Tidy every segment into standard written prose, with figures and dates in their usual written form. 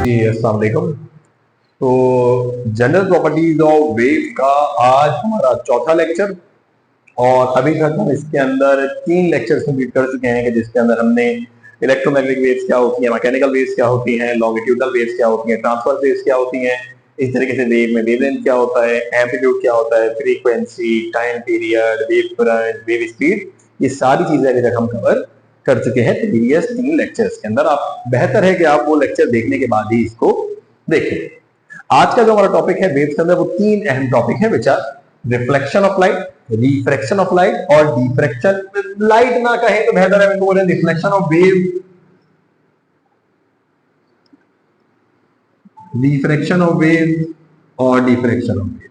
जी अस्सलाम वालेकुम। तो जनरल प्रॉपर्टीज ऑफ वेव का आज हमारा चौथा लेक्चर, और अभी तक हम इसके अंदर 3 लेक्चर्स कंप्लीट कर चुके हैं कि जिसके अंदर हमने इलेक्ट्रोमैग्नेटिक वेव्स क्या होती हैं, मैकेनिकल वेव्स क्या होती हैं, लॉन्गिट्यूडल वेव्स क्या होती हैं, ट्रांसवर्स वेव्स क्या होती हैं, इस तरीके से वेव में वेवलेंथ क्या होता है, एम्पलीट्यूड क्या होता है, frequency, time period, wave front, wave speed, ये सारी चीजें अभी तक हम कवर कर चुके हैं प्रीवियस 3 लेक्चर्स के अंदर। आप बेहतर है कि आप वो लेक्चर देखने के बाद ही इसको देखें। आज का जो हमारा टॉपिक है वेव्स के अंदर, वो 3 अहम टॉपिक है which are reflection of light, refraction of light और डिफ्रैक्शन। लाइट ना कहें तो बेहतर है, बोले reflection of wave, refraction of wave और डिफ्रैक्शन ऑफ वेव।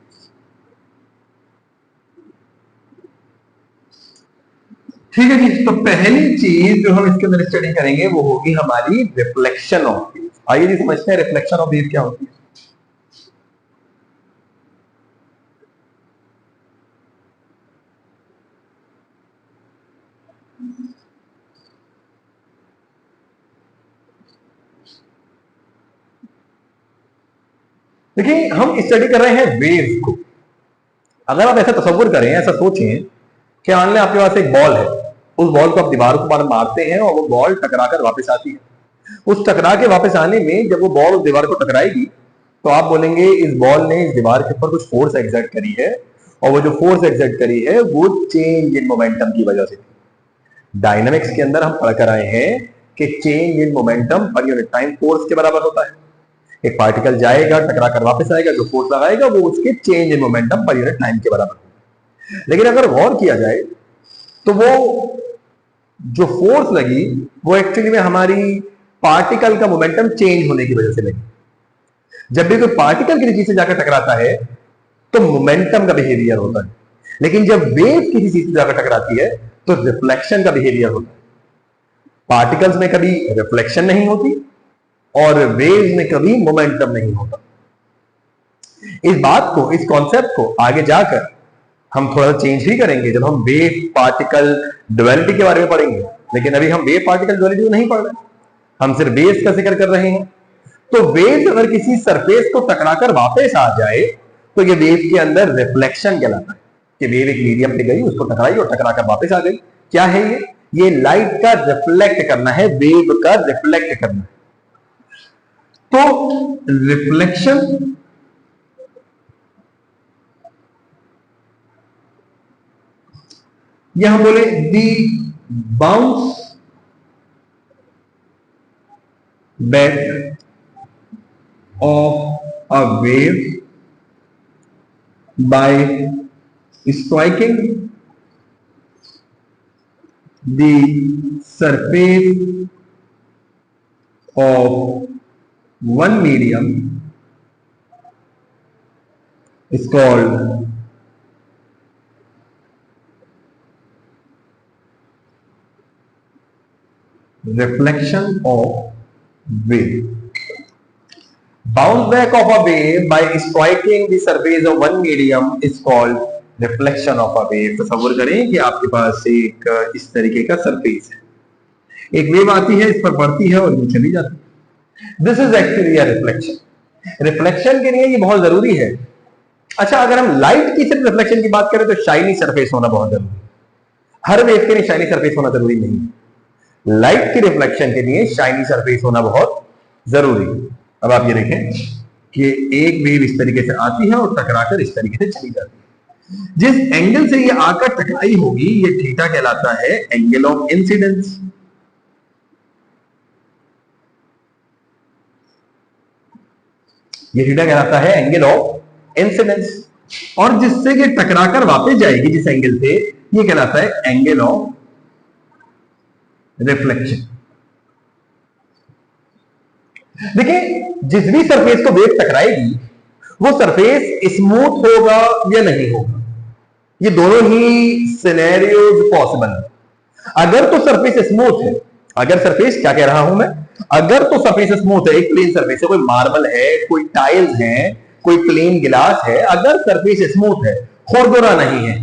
ठीक है जी। तो पहली चीज जो हम इसके अंदर स्टडी करेंगे वो होगी हमारी रिफ्लेक्शन ऑफ वेव। आइए जी समझते हैं रिफ्लेक्शन ऑफ वेव क्या होती है। देखिए हम स्टडी कर रहे हैं वेव को। अगर आप ऐसा तस्वीर करें, ऐसा सोचें कि मान लें आपके पास एक बॉल है, उस बॉल को आप दीवार को बार मारते हैं और वो बॉल टकराकर वापस आती है। उस टकरा के वापस आने में जब वो बॉल उस दीवार को टकराएगी तो आप बोलेंगे इस बॉल ने इस दीवार के ऊपर कुछ फोर्स एक्सर्ट करी है, और वो जो फोर्स एक्सर्ट करी है वो चेंज इन मोमेंटम की वजह से थी। डायनामिक्स के अंदर हम पढ़कर आए हैं कि change in momentum per unit time force के बराबर होता है। एक पार्टिकल जाएगा, टकरा कर वापस आएगा, जो फोर्स लगाएगा वो उसके change in momentum per unit time के बराबर होगा। लेकिन अगर गौर किया जाए तो वो जो फोर्स लगी वो एक्चुअली में हमारी पार्टिकल का मोमेंटम चेंज होने की वजह से लगी। जब भी कोई पार्टिकल किसी चीज से जाकर टकराता है तो मोमेंटम का बिहेवियर होता है, लेकिन जब वेव किसी चीज से जाकर टकराती है तो रिफ्लेक्शन का बिहेवियर होता है। पार्टिकल्स में कभी रिफ्लेक्शन नहीं होती और वेव्स में कभी मोमेंटम नहीं होता। इस बात को, इस कॉन्सेप्ट को आगे जाकर हम थोड़ा सा चेंज भी करेंगे जब हम वेव पार्टिकल ड्युअलिटी के बारे में पढ़ेंगे। लेकिन अभी हम वेव पार्टिकल ड्युअलिटी को नहीं पढ़ रहे, हम सिर्फ वेव्स का जिक्र कर रहे हैं। तो वेव अगर किसी सरफेस को टकराकर वापस आ जाए तो ये वेव के अंदर रिफ्लेक्शन कहलाता है कि वेव एक मीडियम पे गई, उसको टकराई और टकराकर वापस आ गई। क्या है ये लाइट का रिफ्लेक्ट करना है, वेव का रिफ्लेक्ट करना है। तो रिफ्लेक्शन यह हम बोले the bounce back of a wave by striking the surface of one medium is called reflection of wave. Bounce back of a wave by striking the surface of one medium is called reflection of a wave. तस्वीर करें कि आपके पास एक इस तरीके का surface है, एक वेव आती है, इस पर पड़ती है और वो चली जाती है। This is actually a reflection. Reflection के लिए ये बहुत जरूरी है। अच्छा, अगर हम लाइट की सिर्फ रिफ्लेक्शन की बात करें तो शाइनी सरफेस होना बहुत जरूरी है। हर वेव के लिए शाइनी सरफेस होना जरूरी नहीं है। लाइट की रिफ्लेक्शन के लिए शाइनी सरफेस होना बहुत जरूरी है। अब आप ये देखें कि एक वेव इस तरीके से आती है और टकराकर इस तरीके से चली जाती है। जिस एंगल से ये आकर टकराई होगी ये थीटा कहलाता है एंगल ऑफ इंसिडेंस। ये थीटा कहलाता है एंगल ऑफ इंसिडेंस, और जिससे ये टकराकर वापस जाएगी जिस एंगल से, ये कहलाता है एंगल ऑफ रिफ्लेक्शन। देखिए, जिस भी सरफेस को वेव टकराएगी वो सरफेस स्मूथ होगा या नहीं होगा, ये दोनों ही सिनेरियोज पॉसिबल है। अगर तो सरफेस स्मूथ है, अगर सरफेस, क्या कह रहा हूं मैं, अगर तो सरफेस स्मूथ है, एक प्लेन सरफेस है, कोई मार्बल है, कोई टाइल्स है, कोई प्लेन गिलास है, अगर सरफेस स्मूथ है, खुरदुरा नहीं है,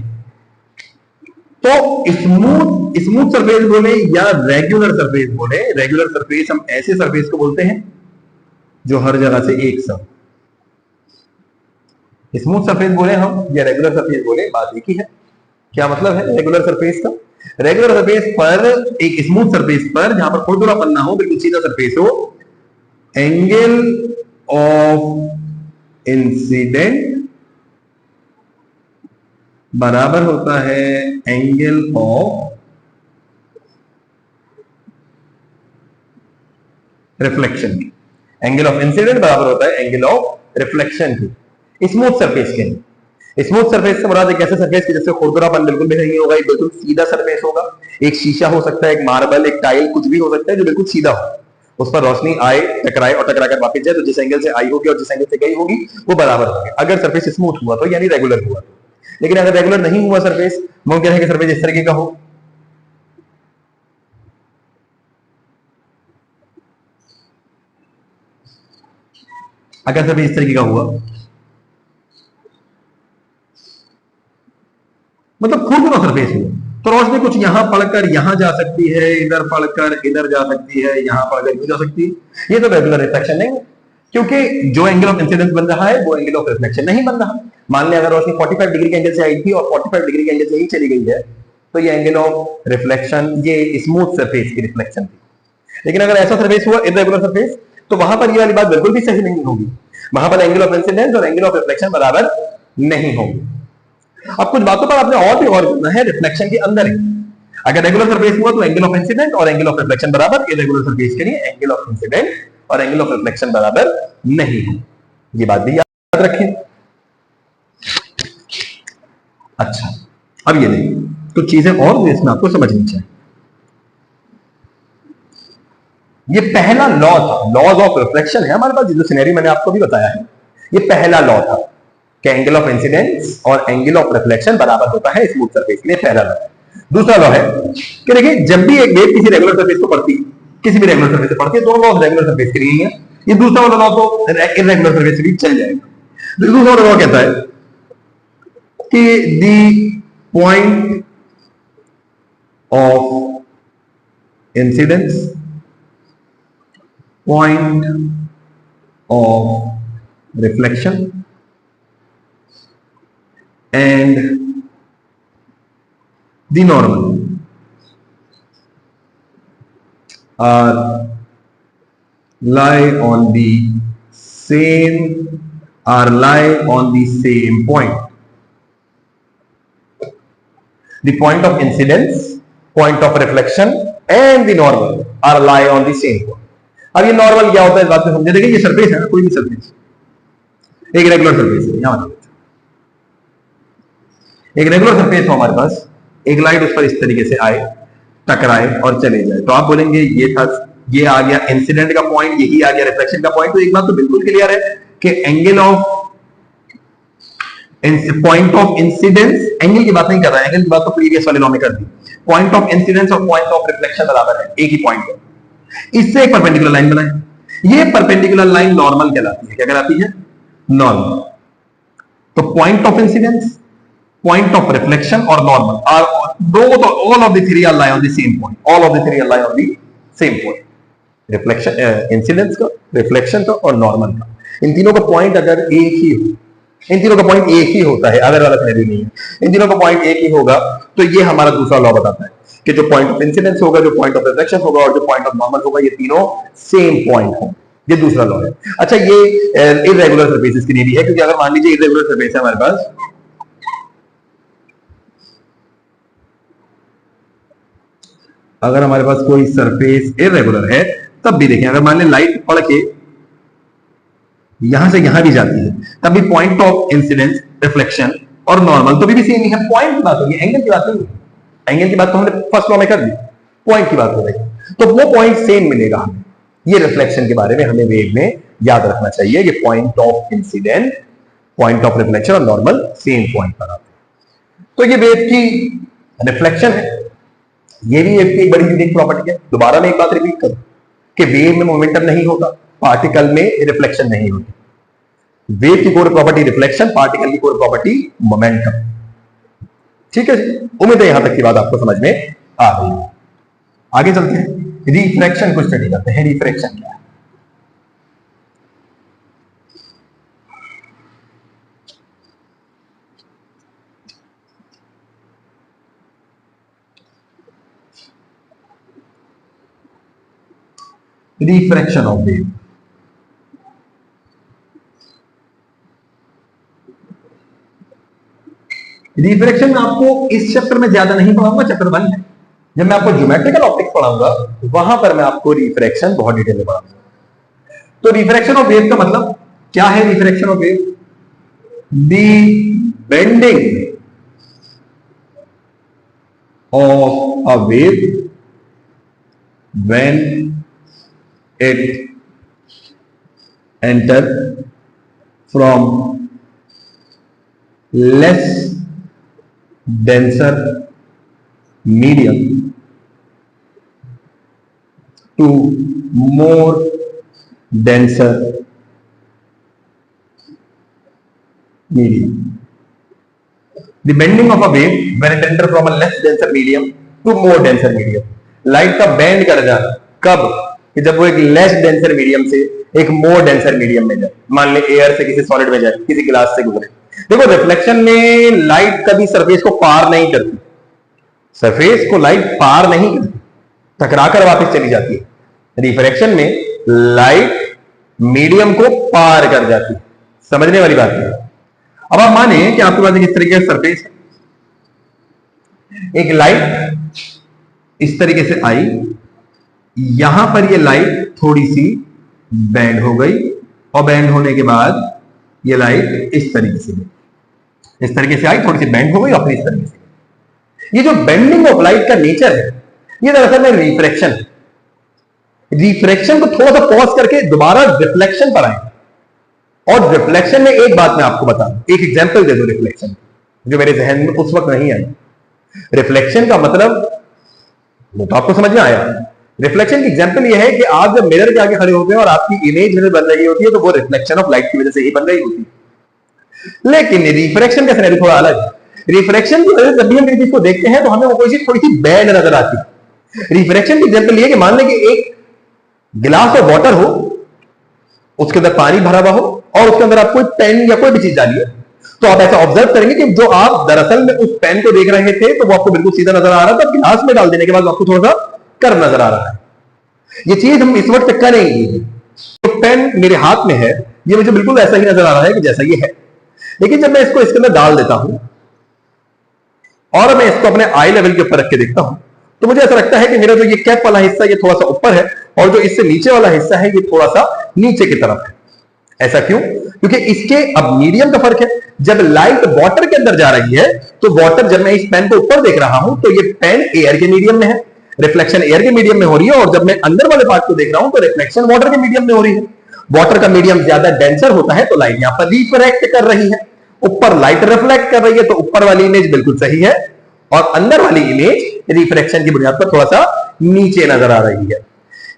तो स्मूथ सरफेस बोले या रेगुलर सरफेस बोले। रेगुलर सरफेस हम ऐसे सरफेस को बोलते हैं जो हर जगह से एक सा। स्मूथ सरफेस बोले हम या रेगुलर सरफेस बोले, बात एक ही है। क्या मतलब है रेगुलर सरफेस का? रेगुलर सरफेस पर, एक स्मूथ सरफेस पर जहां पर खुरदुरापन ना हो, बिल्कुल सीधा सरफेस हो, एंगल ऑफ इंसिडेंट बराबर होता है एंगल ऑफ रिफ्लेक्शन की। एंगल ऑफ इंसिडेंट बराबर होता है एंगल ऑफ रिफ्लेक्शन की स्मूथ सरफेस के लिए। स्मूथ सरफेस से मुराद एक ऐसे सरफेस की जिससे खुरदुरापन बिल्कुल भी नहीं होगा, एक बिल्कुल सीधा सरफेस होगा। एक शीशा हो सकता है, एक मार्बल, एक टाइल, कुछ भी हो सकता है जो बिल्कुल सीधा हो, उस पर रोशनी आए, टकराए और टकराकर वापस जाए, तो जिस एंगल से आई होगी और जिस एंगल से गई होगी वो बराबर होगी। अगर सरफेस स्मूथ हुआ तो, यानी रेगुलर हुआ तो। लेकिन अगर रेगुलर नहीं हुआ सरफेस, मुमकिन है कि सरफेस इस तरीके का हो, अगर सरफेस इस तरीके का हुआ, मतलब खुरदुरा सरफेस हुआ, तो रोशनी कुछ यहां पड़कर यहां जा सकती है, इधर पड़कर इधर जा सकती है, यहां पड़कर इधर जा सकती है। ये तो रेगुलर रिफ्लेक्शन नहीं है, क्योंकि जो एंगल ऑफ इंसिडेंस बन रहा है वो एंगल ऑफ रिफ्लेक्शन नहीं बन रहा। मान लिया अगर रोशनी 45 डिग्री के एंगल से आई थी और 45 डिग्री के एंगल से ही चली गई है, तो ये एंगल ऑफ रिफ्लेक्शन, ये स्मूथ सरफेस की रिफ्लेक्शन थी। लेकिन अगर ऐसा सरफेस हुआ, इरेगुलर सरफेस, तो वहां पर ये वाली बात बिल्कुल भी सही नहीं होगी। वहां पर एंगल ऑफ इंसिडेंस और एंगल ऑफ रिफ्लेक्शन बराबर नहीं होगी। अब कुछ बातों पर आपने और भी गौर करना है रिफ्लेक्शन के अंदर ही। अगर रेगुलर सरफेस हुआ तो एंगल ऑफ इंसिडेंट और एंगल ऑफ रिफ्लेक्शन बराबर, इरेगुलर सरफेस के लिए एंगल ऑफ इंसिडेंट और एंगल ऑफ रिफ्लेक्शन बराबर नहीं है। ये बात भी याद रखें। अच्छा, अब ये देखिए कुछ चीजें और भी इसमें आपको समझनी चाहिए। ये पहला लॉ था, लॉज ऑफ रिफ्लेक्शन है हमारे पास, जो सिनेरियो मैंने आपको भी बताया है, ये पहला लॉ था कि एंगल ऑफ इंसिडेंस और एंगल ऑफ रिफ्लेक्शन बराबर होता है स्मूथ सरफेस के लिए, पहला लॉ। दूसरा लॉ है कि देखिए जब भी एक वेव किसी रेगुलर सरफेस को पड़ती, किसी भी रेगुलर सरफेस से पड़ती है, दोनों लॉ रेगुलर सरफेस के लिए ही है। ये दूसरा वाला लॉ तो इरेगुलर सरफेस से भी चल जाएगा। दूसरा वाला लॉ कहता है कि the point of incidence, point of reflection and the normal are lie on the same point. The point of incidence, point of reflection and the normal are lie on the same point. अब ये normal क्या होता है इस बात को समझे। देखिए ये सरफेस है ना, कोई भी सरफेस, एक रेगुलर सरफेस है, यहां एक रेगुलर सरफेस हो हमारे पास, एक लाइट उस पर इस तरीके से आए, टकराए और चले जाए, तो आप बोलेंगे ये था, ये आ गया इंसिडेंट का पॉइंट, यही आ गया रिफ्लेक्शन का पॉइंट। तो एक बात तो बिल्कुल क्लियर है कि angle of point of incidence, angle की बात नहीं कर रहा है, एंगल की बात तो प्रीवियस वाले लॉ में कर दी। पॉइंट ऑफ इंसिडेंस और पॉइंट ऑफ रिफ्लेक्शन बराबर है, एक ही पॉइंट है। इससे एक परपेंडिकुलर लाइन बनाए, ये परपेंडिकुलर लाइन नॉर्मल कहलाती है। क्या कहलाती है? नॉर्मल। तो point of incidence, point of reflection और normal are both, all of the three are lie on the same point, all of the three are lie on the same point. Reflection, incidence का, reflection का और normal का, इन तीनों का point अगर एक ही हो, इन तीनों का पॉइंट एक ही होता है, अगर वाला सिनेरियो नहीं है, इन तीनों का पॉइंट एक ही होगा, तो ये हमारा दूसरा लॉ बताता है कि जो पॉइंट ऑफ इंसिडेंस होगा, जो पॉइंट ऑफ रिफ्लेक्शन होगा और जो पॉइंट ऑफ नॉर्मल होगा, ये तीनों सेम पॉइंट हो। ये दूसरा लॉ है। अच्छा, ये इरेगुलर सरफेसेस के लिए भी है, क्योंकि अगर मान लीजिए इरेगुलर सरफेस है हमारे पास, अगर हमारे पास कोई सरफेस इरेगुलर है, तब भी देखें, अगर मान लें लाइट पड़ के यहां से यहां भी जाती है, तब भी पॉइंट ऑफ इंसिडेंस, रिफ्लेक्शन और नॉर्मल तो भी सेम ही है। पॉइंट की बात होगी, एंगल की बात नहीं है। एंगल की बात तो हमने फर्स्ट लॉ में कर दी, पॉइंट की बात हो रही, तो वो पॉइंट सेम मिलेगा हमें। ये रिफ्लेक्शन के बारे में हमें वेव में याद रखना चाहिए। ये point of incident, point of reflection और नॉर्मल सेम पॉइंट पर आते हैं। तो ये वेव की रिफ्लेक्शन है, ये भी एक बड़ी यूनिक प्रॉपर्टी है। दोबारा मैं एक बात रिपीट करूं कि वेव में मोमेंटम नहीं होता, पार्टिकल में रिफ्लेक्शन नहीं होती। वेव की कोर प्रॉपर्टी रिफ्लेक्शन, पार्टिकल की कोर प्रॉपर्टी मोमेंटम। ठीक है जी, उम्मीद है यहां तक की बात आपको समझ में आ रही है। आगे चलते हैं, रिफ्रैक्शन को स्टडी करते हैं। रिफ्रैक्शन क्या है? Refraction of wave. रिफ्रैक्शन में आपको इस चैप्टर में ज्यादा नहीं पढ़ाऊंगा, चैप्टर 1 है। जब मैं आपको ज्योमेट्रिकल ऑप्टिक्स पढ़ाऊंगा वहां पर मैं आपको रिफ्रैक्शन बहुत डिटेल में पढ़ाऊंगा। तो रिफ्रैक्शन ऑफ वेव का मतलब क्या है? Refraction of wave, the bending of a wave when it enter from less denser medium to more denser medium. The bending of a wave when it enter from a less denser medium to more denser medium. Light का band कर जाना कब? कि जब वो एक less denser medium से एक मोर डेंसर मीडियम में जाए। मान ले एयर से किसी सॉलिड में जाए, किसी गिलास से गुजरे। देखो रिफ्लेक्शन में लाइट कभी सरफेस को पार नहीं करती, सरफेस को लाइट पार नहीं करती, टकराकर वापस चली जाती है। रिफ्रैक्शन में लाइट मीडियम को पार कर जाती है। समझने वाली बात है। अब आप माने कि आपके पास इस तरीके का सरफेस है, एक लाइट इस तरीके से आई, यहां पर ये लाइट थोड़ी सी बैंड हो गई और बैंड होने के बाद ये लाइट इस तरीके से गई, इस तरीके से आई, थोड़ी सी बैंड हो गई और फिर इस तरीके से। ये जो बेंडिंग ऑफ लाइट का नेचर है ये दरअसल में रिफ्रैक्शन है। रिफ्रैक्शन को थोड़ा सा पॉज करके दोबारा रिफ्लेक्शन पर आए। और रिफ्लेक्शन में एक बात मैं आपको बता दूं, एक एग्जांपल दे दो रिफ्लेक्शन जो मेरे जहन में उस वक्त नहीं आई। रिफ्लेक्शन का मतलब वो तो आपको समझ में आया। रिफ्लेक्शन की एग्जांपल ये है कि आप जब मिरर के आगे खड़े होते हैं और आपकी इमेज मिरर बन रही होती है तो वो रिफ्लेक्शन ऑफ लाइट की वजह से ही बन रही होती है। लेकिन रिफ्रैक्शन का सिनेरियो थोड़ा अलग है। रिफ्रैक्शन की वजह से जब भी हम किसी को देखते हैं तो हमें वो कोई चीज थोड़ी सी बैंड नजर आती है। रिफ्रैक्शन की एग्जांपल ये कि मान लें कि एक गिलास ऑफ वाटर हो, उसके अंदर पानी भरा हुआ हो और उसके अंदर आप कोई पेन या कोई भी चीज डालिए, तो आप ऐसा ऑब्जर्व करेंगे कि जो आप दरअसल में उस पेन को देख रहे थे तो वो आपको बिल्कुल सीधा नजर आ रहा था, गिलास में डाल देने के बाद आपको थोड़ा सा कर्व नजर आ रहा है। ये चीज हम इस वक्त करेंगे। तो पेन मेरे हाथ में है, ये मुझे बिल्कुल ऐसा ही नजर आ रहा है कि जैसा ये है। लेकिन जब मैं इसको इसके अंदर डाल देता हूं और मैं इसको अपने आई लेवल के ऊपर रख के देखता हूं तो मुझे ऐसा लगता है कि मेरा जो ये कैप वाला हिस्सा ये थोड़ा सा ऊपर है और जो इससे नीचे वाला हिस्सा है ये थोड़ा सा नीचे की तरफ है। ऐसा क्यों? क्योंकि इसके अब मीडियम का फर्क है। जब लाइट वाटर के अंदर जा रही है तो वाटर, जब मैं इस पेन को ऊपर देख रहा हूं तो ये पेन एयर के मीडियम में है, रिफ्लेक्शन एयर के मीडियम में हो रही है। और जब मैं अंदर वाले पार्ट को देख रहा हूं तो रिफ्लेक्शन वाटर के मीडियम में हो रही है। वाटर का मीडियम ज्यादा डेंसर होता है तो लाइट यहां पर रिफ्रैक्ट कर रही है, ऊपर लाइट रिफ्लेक्ट कर रही है, तो ऊपर वाली इमेज बिल्कुल सही है और अंदर वाली इमेज रिफ्रैक्शन की बुनियाद पर थोड़ा सा नीचे नजर आ रही है।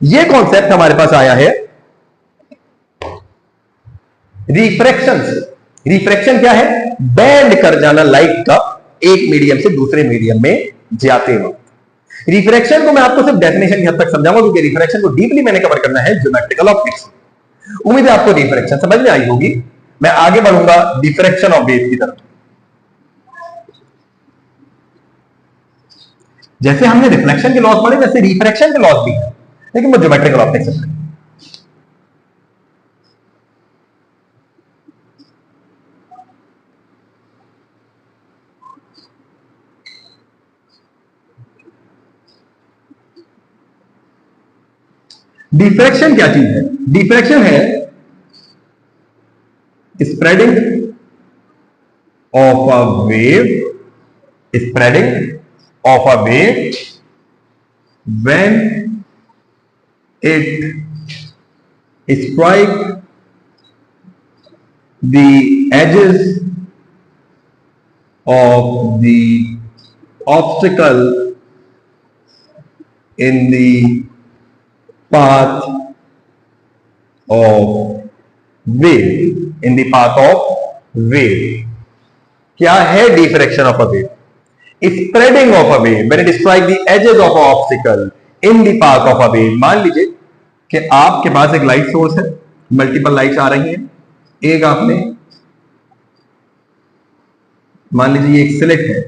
यह कॉन्सेप्ट हमारे पास आया है रिफ्रैक्शन से। रिफ्रैक्शन क्या है? बैंड कर जाना लाइट का एक मीडियम से दूसरे मीडियम में जाते वक्त। रिफ्रैक्शन को मैं आपको सिर्फ डेफिनेशन की हद तक समझाऊंगा क्योंकि रिफ्रैक्शन को डीपली मैंने कवर करना है ज्योमेट्रिकल ऑप्टिक्स। उम्मीद है आपको रिफ्रैक्शन समझ में आई होगी। मैं आगे बढ़ूंगा डिफ्रैक्शन ऑफ वेव की तरफ। जैसे हमने रिफ्लेक्शन के लॉस पढ़े वैसे रिफ्रैक्शन के लॉस भी है, लेकिन वो ज्योमेट्रिकल ऑप्टिक्स से। डिफ्रैक्शन क्या चीज है? डिफ्रैक्शन है spreading of a wave, spreading of a wave when it strike the edges of the obstacle in the path of wave, in the path of wave. क्या है diffraction of a wave? Spreading of a wave when it strike the edges of an obstacle in the path of a wave. मान लीजिए कि आपके पास एक light source है, multiple lights आ रही हैं। एक आपने मान लीजिए ये एक स्लिट है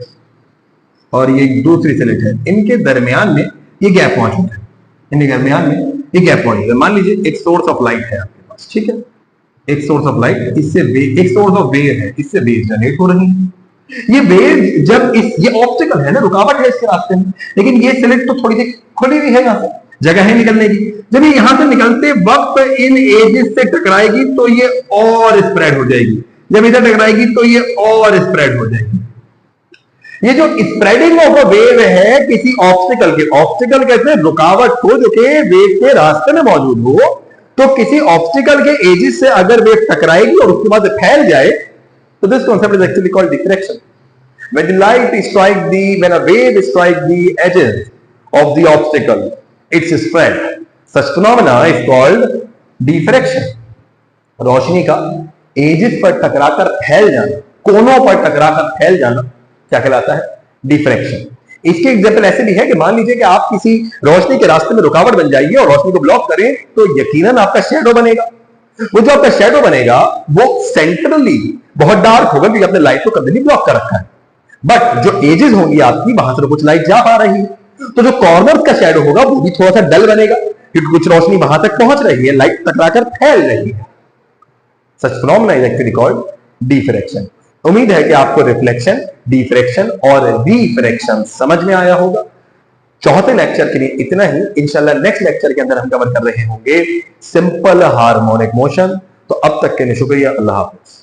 और ये दूसरी स्लिट है, इनके दरमियान में ये गैप मौजूद है। इनके दरमियान में एक गैप बॉडी है, मान लीजिए एक सोर्स ऑफ लाइट है आपके पास, ठीक है, एक सोर्स ऑफ लाइट, इससे एक सोर्स ऑफ वेव है, इससे वेव जनरेट हो रही है। ये वेव जब ये ऑब्स्टिकल है ना, रुकावट है इसके रास्ते में, लेकिन ये स्लिट तो थोड़ी सी खुली हुई है, यहाँ से जगह है निकलने की। जब ये यहां से निकलते वक्त इन एजेस से टकराएगी तो ये और स्प्रेड हो जाएगी, जब इधर टकराएगी तो ये और स्प्रेड हो जाएगी। ये जो स्प्रेडिंग ऑफ अ वेव है किसी ऑब्स्टिकल कहते हैं रुकावट को जो कि वेव के रास्ते में मौजूद हो, तो किसी ऑब्स्टिकल के एजेस से अगर वेव टकराएगी और उसके बाद फैल जाए, तो this concept is actually called diffraction. When a wave strike the edges of the obstacle, it's spread. Such phenomena is called diffraction. रोशनी का एजेस पर टकराकर फैल जाना, कोनों पर टकराकर फैल जाना क्या कहलाता है? डिफ्रैक्शन। इसके एग्जाम्पल ऐसे भी है कि मान लीजिए कि आप किसी रोशनी के रास्ते में रुकावट बन जाइए और रोशनी को ब्लॉक करें, तो यकीनन आपका शैडो बनेगा। वो जो आपका शैडो बनेगा वो सेंट्रली बहुत डार्क होगा क्योंकि आपने लाइट को कभी नहीं ब्लॉक कर रखा है, बट जो एजेस होंगी आपकी वहां से तो कुछ लाइट जा पा रही है, तो जो कॉर्नर का शैडो होगा वो भी थोड़ा सा डल बनेगा क्योंकि कुछ रोशनी वहां तक पहुंच रही है, लाइट टकराकर फैल रही है। Such phenomena is actually called diffraction. उम्मीद है कि आपको रिफ्लेक्शन, डिफ्रैक्शन और रिफ्रैक्शन समझ में आया होगा। चौथे लेक्चर के लिए इतना ही। इंशाल्लाह नेक्स्ट लेक्चर के अंदर हम कवर कर रहे होंगे सिंपल हार्मोनिक मोशन। तो अब तक के लिए शुक्रिया, अल्लाह हाफिज।